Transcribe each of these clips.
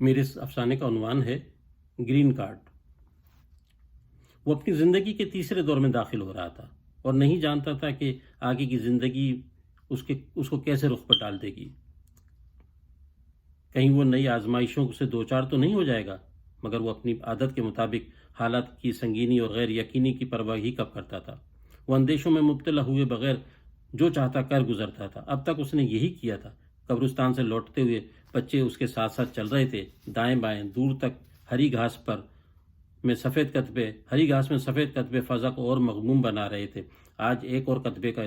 میرے اس افسانے کا عنوان ہے گرین کارڈ۔ وہ اپنی زندگی کے تیسرے دور میں داخل ہو رہا تھا اور نہیں جانتا تھا کہ آگے کی زندگی اس کو کیسے رخ پر ڈال دے گی۔ کہیں وہ نئی آزمائشوں سے دوچار تو نہیں ہو جائے گا، مگر وہ اپنی عادت کے مطابق حالات کی سنگینی اور غیر یقینی کی پرواہ ہی کب کرتا تھا۔ وہ اندیشوں میں مبتلا ہوئے بغیر جو چاہتا کر گزرتا تھا۔ اب تک اس نے یہی کیا تھا۔ قبرستان سے لوٹتے ہوئے بچے اس کے ساتھ ساتھ چل رہے تھے، دائیں بائیں دور تک ہری گھاس میں سفید کتبے فضا کو اور مغموم بنا رہے تھے۔ آج ایک اور کتبے کا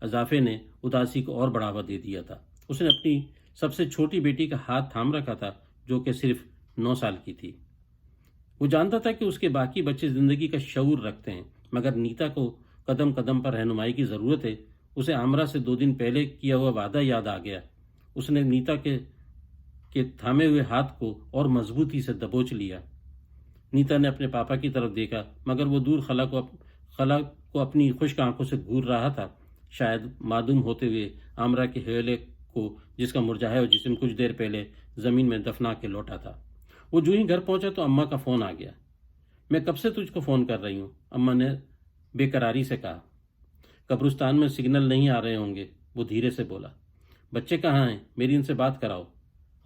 اضافے نے اداسی کو اور بڑھاوا دے دیا تھا۔ اس نے اپنی سب سے چھوٹی بیٹی کا ہاتھ تھام رکھا تھا جو کہ صرف 9 سال کی تھی۔ وہ جانتا تھا کہ اس کے باقی بچے زندگی کا شعور رکھتے ہیں، مگر نیتا کو قدم قدم پر رہنمائی کی ضرورت ہے۔ اسے عامرہ سے 2 دن پہلے کیا ہوا وعدہ یاد آ گیا۔ اس نے نیتا کے تھامے ہوئے ہاتھ کو اور مضبوطی سے دبوچ لیا۔ نیتا نے اپنے پاپا کی طرف دیکھا، مگر وہ دور خلا کو اپنی خشک آنکھوں سے گھور رہا تھا، شاید معدوم ہوتے ہوئے عامرہ کے حوالے کو، جس کا مرجھایا ہوا جسم کچھ دیر پہلے زمین میں دفنا کے لوٹا تھا۔ وہ جو ہی گھر پہنچا تو اماں کا فون آ گیا۔ میں کب سے تجھ کو فون کر رہی ہوں، اماں نے بے قراری سے کہا۔ قبرستان میں سگنل نہیں آ رہے ہوں گے، وہ دھیرے سے بولا۔ بچے کہاں ہیں؟ میری ان سے بات کراؤ،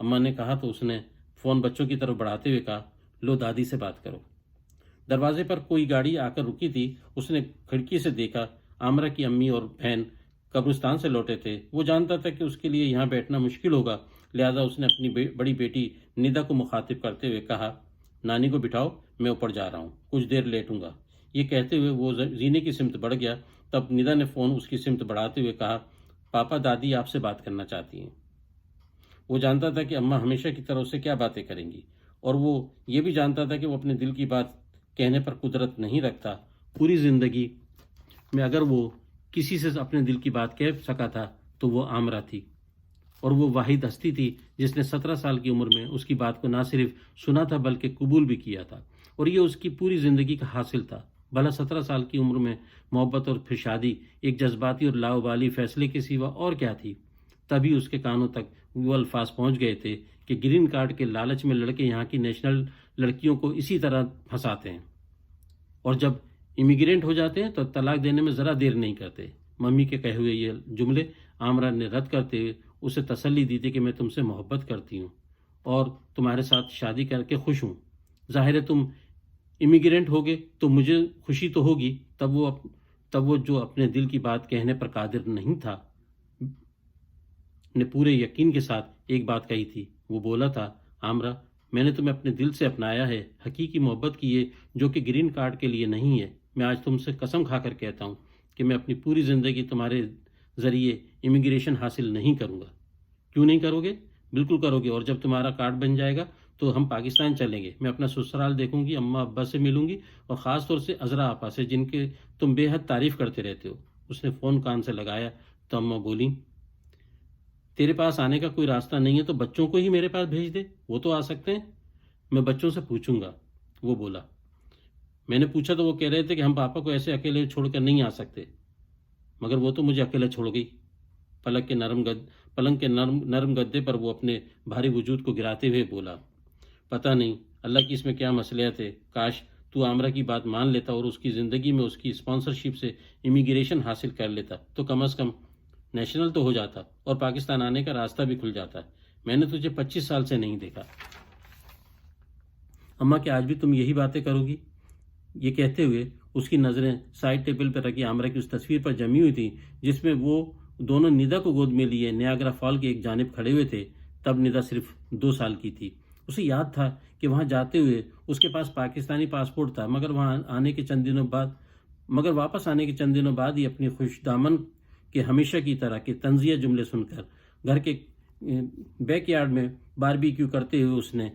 اماں نے کہا تو اس نے فون بچوں کی طرف بڑھاتے ہوئے کہا، لو دادی سے بات کرو۔ دروازے پر کوئی گاڑی آ کر رکی تھی۔ اس نے کھڑکی سے دیکھا، عامرہ کی امی اور بہن قبرستان سے لوٹے تھے۔ وہ جانتا تھا کہ اس کے لیے یہاں بیٹھنا مشکل ہوگا، لہذا اس نے اپنی بڑی بیٹی ندا کو مخاطب کرتے ہوئے کہا، نانی کو بٹھاؤ، میں اوپر جا رہا ہوں، کچھ دیر لیٹوں گا۔ یہ کہتے ہوئے وہ زینے کی سمت بڑھ گیا۔ تب ندا نے فون اس کی سمت بڑھاتے ہوئے کہا، پاپا دادی آپ سے بات کرنا چاہتی ہیں۔ وہ جانتا تھا کہ اماں ہمیشہ کی طرح اس سے کیا باتیں کریں گی، اور وہ یہ بھی جانتا تھا کہ وہ اپنے دل کی بات کہنے پر قدرت نہیں رکھتا۔ پوری زندگی میں اگر وہ کسی سے اپنے دل کی بات کہہ سکا تھا تو وہ عامرہ تھی، اور وہ واحد ہستی تھی جس نے 17 سال کی عمر میں اس کی بات کو نہ صرف سنا تھا بلکہ قبول بھی کیا تھا، اور یہ اس کی پوری زندگی کا حاصل تھا۔ بھلا 17 سال کی عمر میں محبت اور پھر شادی ایک جذباتی اور لاابالی فیصلے کے سوا اور کیا تھی؟ تبھی اس کے کانوں تک وہ الفاظ پہنچ گئے تھے کہ گرین کارڈ کے لالچ میں لڑکے یہاں کی نیشنل لڑکیوں کو اسی طرح پھنساتے ہیں، اور جب امیگرینٹ ہو جاتے ہیں تو طلاق دینے میں ذرا دیر نہیں کرتے۔ ممی کے کہے ہوئے یہ جملے عامرہ نے رد کرتے ہوئے اسے تسلی دی تھی کہ میں تم سے محبت کرتی ہوں اور تمہارے ساتھ شادی کر کے خوش ہوں۔ ظاہر ہے تم امیگرینٹ ہوگے تو مجھے خوشی تو ہوگی۔ تب وہ جو اپنے دل کی بات کہنے پر قادر نہیں تھا نے پورے یقین کے ساتھ ایک بات کہی تھی۔ وہ بولا تھا، عامرہ، میں نے تمہیں اپنے دل سے اپنایا ہے، حقیقی محبت کی ہے جو کہ گرین کارڈ کے لیے نہیں ہے۔ میں آج تم سے قسم کھا کر کہتا ہوں کہ میں اپنی پوری زندگی تمہارے ذریعے امیگریشن حاصل نہیں کروں گا۔ کیوں نہیں کرو گے؟ بالکل کرو گے، اور جب تمہارا کارڈ بن جائے گا تو ہم پاکستان چلیں گے۔ میں اپنا سسرال دیکھوں گی، اماں ابا سے ملوں گی، اور خاص طور سے عذرا آپا سے، جن کے تم بے حد تعریف کرتے رہتے ہو۔ اس نے فون کان سے لگایا تو اماں بولیں، تیرے پاس آنے کا کوئی راستہ نہیں ہے تو بچوں کو ہی میرے پاس بھیج دے، وہ تو آ سکتے ہیں۔ میں بچوں سے پوچھوں گا، وہ بولا۔ میں نے پوچھا تو وہ کہہ رہے تھے کہ ہم پاپا کو ایسے اکیلے چھوڑ کر نہیں آ سکتے، مگر وہ تو مجھے اکیلے چھوڑ گئی۔ پلنگ کے نرم گدے پر وہ اپنے بھاری وجود کو گراتے ہوئے بولا، پتہ نہیں اللہ کی اس میں کیا مصلحت ہے، کاش تو عامرہ کی بات مان لیتا اور اس کی زندگی میں اس کی اسپانسرشپ سے امیگریشن حاصل کر لیتا تو کم از کم نیشنل تو ہو جاتا اور پاکستان آنے کا راستہ بھی کھل جاتا۔ میں نے تجھے 25 سال سے نہیں دیکھا۔ اماں کہ آج بھی تم یہی باتیں کرو گی؟ یہ کہتے ہوئے اس کی نظریں سائڈ ٹیبل پر رکھی عامرہ کی اس تصویر پر جمی ہوئی تھیں جس میں وہ دونوں ندا کو گود میں لیے نیاگرا فال کے ایک جانب کھڑے ہوئے تھے۔ تب ندا صرف 2 سال کی تھی۔ اسے یاد تھا کہ وہاں جاتے ہوئے اس کے پاس پاکستانی پاسپورٹ تھا، مگر واپس آنے کے چند دنوں بعد ہی اپنی خوش دامن کے ہمیشہ کی طرح کے طنزیہ جملے سن کر گھر کے بیک یارڈ میں باربیکیو کرتے ہوئے اس نے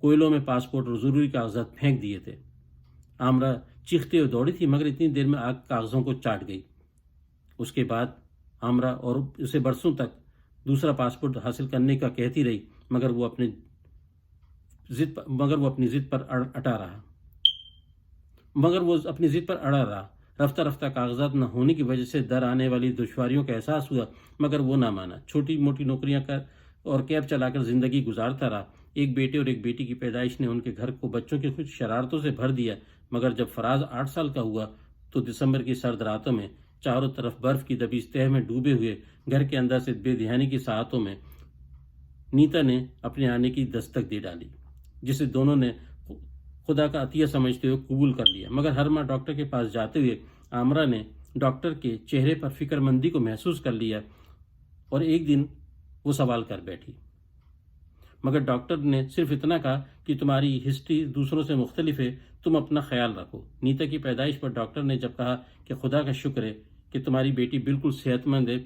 کوئلوں میں پاسپورٹ اور ضروری کاغذات پھینک دیے تھے۔ عامرہ چیختے ہوئے دوڑی تھی، مگر اتنی دیر میں آگ کاغذوں کو چاٹ گئی۔ اس کے بعد عامرہ اور اسے برسوں تک دوسرا پاسپورٹ حاصل کرنے کا کہتی رہی، مگر وہ اپنی ضد پر اڑا رہا۔ رفتہ رفتہ کاغذات نہ ہونے کی وجہ سے در آنے والی دشواریوں کا احساس ہوا، مگر وہ نہ مانا۔ چھوٹی موٹی نوکریاں کر اور کیب چلا کر زندگی گزارتا رہا۔ ایک بیٹے اور ایک بیٹی کی پیدائش نے ان کے گھر کو بچوں کی کچھ شرارتوں سے بھر دیا، مگر جب فراز 8 سال کا ہوا تو دسمبر کی سرد راتوں میں چاروں طرف برف کی دبی تہہ میں ڈوبے ہوئے گھر کے اندر سے بے دھیانی کی ساعتوں میں نیتا نے اپنے آنے کی دستک دے ڈالی، جسے دونوں نے خدا کا عطیہ سمجھتے ہوئے قبول کر لیا۔ مگر ہر ماہ ڈاکٹر کے پاس جاتے ہوئے عامرہ نے ڈاکٹر کے چہرے پر فکر مندی کو محسوس کر لیا، اور ایک دن وہ سوال کر بیٹھی، مگر ڈاکٹر نے صرف اتنا کہا کہ تمہاری ہسٹری دوسروں سے مختلف ہے، تم اپنا خیال رکھو۔ نیتا کی پیدائش پر ڈاکٹر نے جب کہا کہ خدا کا شکر ہے کہ تمہاری بیٹی بالکل صحت مند ہے،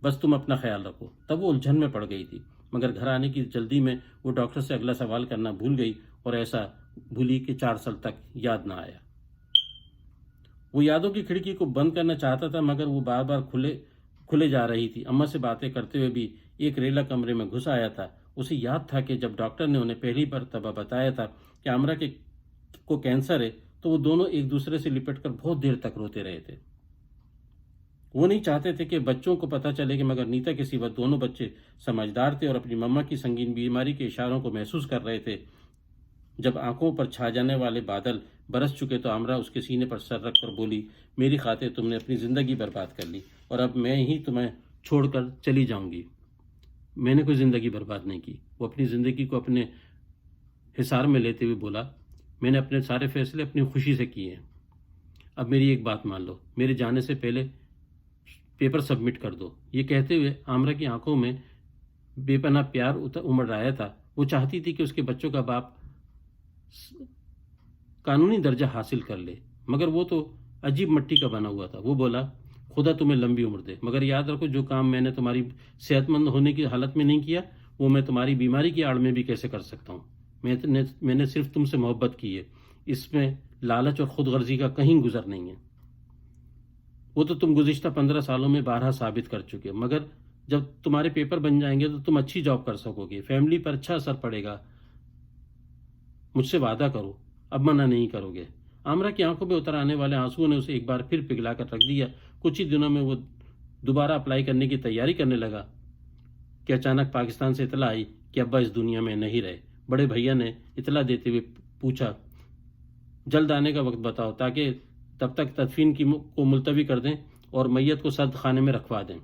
بس تم اپنا خیال رکھو، تب وہ الجھن میں پڑ گئی تھی، مگر گھر آنے کی جلدی میں وہ ڈاکٹر سے اگلا سوال کرنا بھول گئی، اور ایسا بھولی کہ 4 سال تک یاد نہ آیا۔ وہ یادوں کی کھڑکی کو بند کرنا چاہتا تھا، مگر وہ بار بار کھلے جا رہی تھی۔ اماں سے باتیں کرتے ہوئے بھی ایک ریلا کمرے میں گھس آیا تھا۔ اسے یاد تھا کہ جب ڈاکٹر نے انہیں پہلی مرتبہ بتایا تھا کہ عامرہ کو کینسر ہے، تو وہ دونوں ایک دوسرے سے لپٹ کر بہت دیر تک روتے رہے تھے۔ وہ نہیں چاہتے تھے کہ بچوں کو پتہ چلے، کہ مگر نیتا کے سوا دونوں بچے سمجھدار تھے اور اپنی مما کی سنگین بیماری کے اشاروں کو محسوس کر رہے تھے۔ جب آنکھوں پر چھا جانے والے بادل برس چکے تو عامرہ اس کے سینے پر سر رکھ کر بولی، میری خاطر تم نے اپنی زندگی برباد کر لی، اور اب میں ہی تمہیں چھوڑ کر چلی جاؤں گی۔ میں نے کوئی زندگی برباد نہیں کی، وہ اپنی زندگی کو اپنے حصار میں لیتے ہوئے بولا، میں نے اپنے سارے فیصلے اپنی خوشی سے کیے ہیں۔ اب میری ایک بات مان لو، میرے جانے سے پہلے پیپر سبمٹ کر دو۔ یہ کہتے ہوئے عامرہ کی آنکھوں میں بے پناہ پیار امڑ رہا تھا۔ وہ چاہتی تھی کہ اس کے بچوں کا باپ قانونی درجہ حاصل کر لے، مگر وہ تو عجیب مٹی کا بنا ہوا تھا۔ وہ بولا، خدا تمہیں لمبی عمر دے، مگر یاد رکھو جو کام میں نے تمہاری صحت مند ہونے کی حالت میں نہیں کیا، وہ میں تمہاری بیماری کی آڑ میں بھی کیسے کر سکتا ہوں۔ میں نے صرف تم سے محبت کی ہے، اس میں لالچ اور خود غرضی کا کہیں گزر نہیں ہے۔ وہ تو تم گزشتہ 15 سالوں میں بارہا ثابت کر چکے، مگر جب تمہارے پیپر بن جائیں گے تو تم اچھی جاب کر سکو گے، فیملی پر اچھا اثر پڑے گا۔ مجھ سے وعدہ کرو، اب منع نہیں کرو گے۔ عامرہ کی آنکھوں میں اتر آنے والے آنسوؤں نے اسے ایک بار پھر پگھلا کر رکھ دیا۔ کچھ ہی دنوں میں وہ دوبارہ اپلائی کرنے کی تیاری کرنے لگا کہ اچانک پاکستان سے اطلاع آئی کہ ابا اس دنیا میں نہیں رہے۔ بڑے بھیا نے اطلاع دیتے ہوئے پوچھا، جلد آنے کا وقت بتاؤ تاکہ تب تک تدفین کو ملتوی کر دیں اور میت کو سرد خانے میں رکھوا دیں۔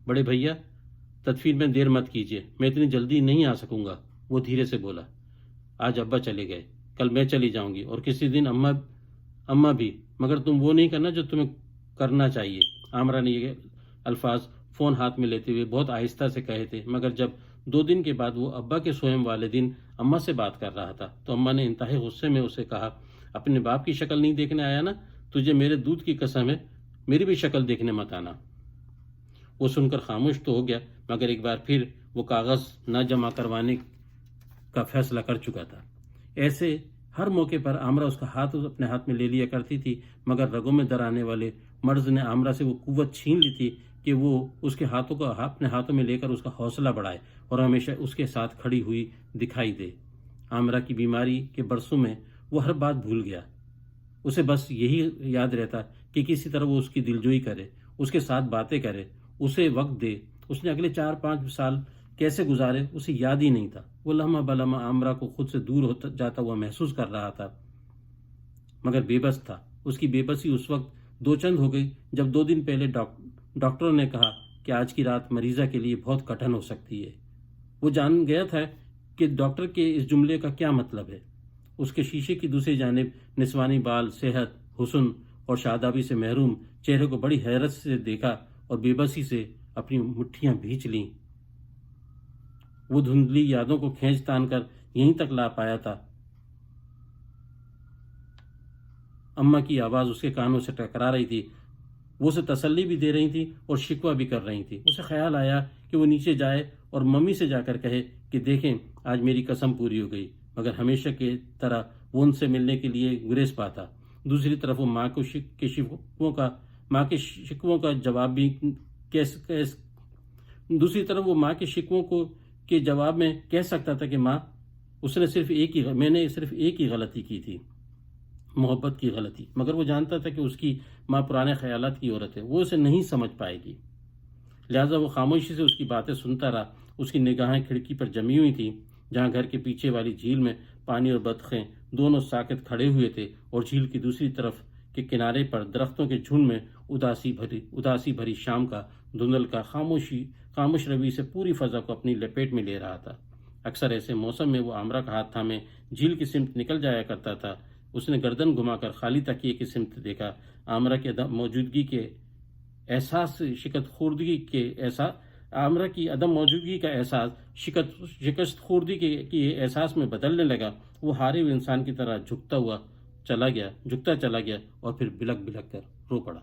بڑے بھیا، تدفین میں دیر مت کیجیے، میں اتنی جلدی نہیں آ سکوں گا، وہ دھیرے سے بولا۔ آج ابا چلے گئے، کل میں چلی جاؤں گی، اور کسی دن اماں بھی، مگر تم وہ نہیں کرنا جو تمہیں کرنا چاہیے۔ عامرہ نے یہ الفاظ فون ہاتھ میں لیتے ہوئے بہت آہستہ سے کہے تھے، مگر جب 2 دن کے بعد وہ ابا کے سوئم والے دن اماں سے بات کر رہا تھا تو اماں نے انتہائی غصے میں اسے کہا، اپنے باپ کی شکل نہیں دیکھنے آیا نا؟ تجھے میرے دودھ کی قسم ہے، میری بھی شکل دیکھنے مت آنا۔ وہ سن کر خاموش تو ہو گیا، مگر ایک بار پھر وہ کاغذ نہ جمع کروانے کا فیصلہ کر چکا تھا۔ ایسے ہر موقع پر عامرہ اس کا ہاتھ اپنے ہاتھ میں لے لیا کرتی تھی، مگر رگوں میں در آنے والے مرض نے عامرہ سے وہ قوت چھین لی تھی کہ وہ اس کے ہاتھوں کو اپنے ہاتھوں میں لے کر اس کا حوصلہ بڑھائے اور ہمیشہ اس کے ساتھ کھڑی ہوئی دکھائی دے۔ عامرہ کی بیماری کے برسوں میں وہ ہر بات بھول گیا، اسے بس یہی یاد رہتا کہ کسی طرح وہ اس کی دلجوئی کرے، اس کے ساتھ باتیں کرے، اسے وقت دے۔ اس نے اگلے 4-5 سال کیسے گزارے اسے یاد ہی نہیں تھا۔ وہ لمحہ بلمحہ عامرہ کو خود سے دور ہوتا جاتا ہوا محسوس کر رہا تھا، مگر بے بس تھا۔ اس کی بے بسی اس وقت 2 چند ہو گئی جب 2 دن پہلے ڈاکٹروں نے کہا کہ آج کی رات مریضہ کے لیے بہت کٹھن ہو سکتی ہے۔ وہ جان گیا تھا کہ ڈاکٹر کے اس جملے کا کیا مطلب ہے۔ اس کے شیشے کی دوسری جانب نسوانی بال، صحت، حسن اور شادابی سے محروم چہرے کو بڑی حیرت سے دیکھا اور بے بسی سے اپنی مٹھیاں بھینچ لیں۔ وہ دھندلی یادوں کو کھینچ تان کر یہیں تک لا پایا تھا۔ اماں کی آواز اس کے کانوں سے ٹکرا رہی تھی، وہ اسے تسلی بھی دے رہی تھی اور شکوہ بھی کر رہی تھی۔ اسے خیال آیا کہ وہ نیچے جائے اور ممی سے جا کر کہے کہ دیکھیں آج میری قسم پوری ہو گئی، مگر ہمیشہ کی طرح وہ ان سے ملنے کے لیے گریز پاتا۔ دوسری طرف وہ ماں کے شکووں کا جواب بھی کے جواب میں کہہ سکتا تھا کہ ماں، میں نے صرف ایک ہی غلطی کی تھی، محبت کی غلطی، مگر وہ جانتا تھا کہ اس کی ماں پرانے خیالات کی عورت ہے، وہ اسے نہیں سمجھ پائے گی۔ لہٰذا وہ خاموشی سے اس کی باتیں سنتا رہا۔ اس کی نگاہیں کھڑکی پر جمی ہوئی تھی، جہاں گھر کے پیچھے والی جھیل میں پانی اور بطخیں دونوں ساکت کھڑے ہوئے تھے، اور جھیل کی دوسری طرف کے کنارے پر درختوں کے جھنڈ میں اداسی بھری شام کا دھندل کا خاموش روی سے پوری فضا کو اپنی لپیٹ میں لے رہا تھا۔ اکثر ایسے موسم میں وہ عامرہ کا ہاتھ تھامے جھیل کی سمت نکل جایا کرتا تھا۔ اس نے گردن گھما کر خالی تکیے کی سمت دیکھا۔ عامرہ کی عدم موجودگی کا احساس شکست خوردگی کے احساس میں بدلنے لگا۔ وہ ہارے ہوئے انسان کی طرح جھکتا چلا گیا اور پھر بلک بلک کر رو پڑا۔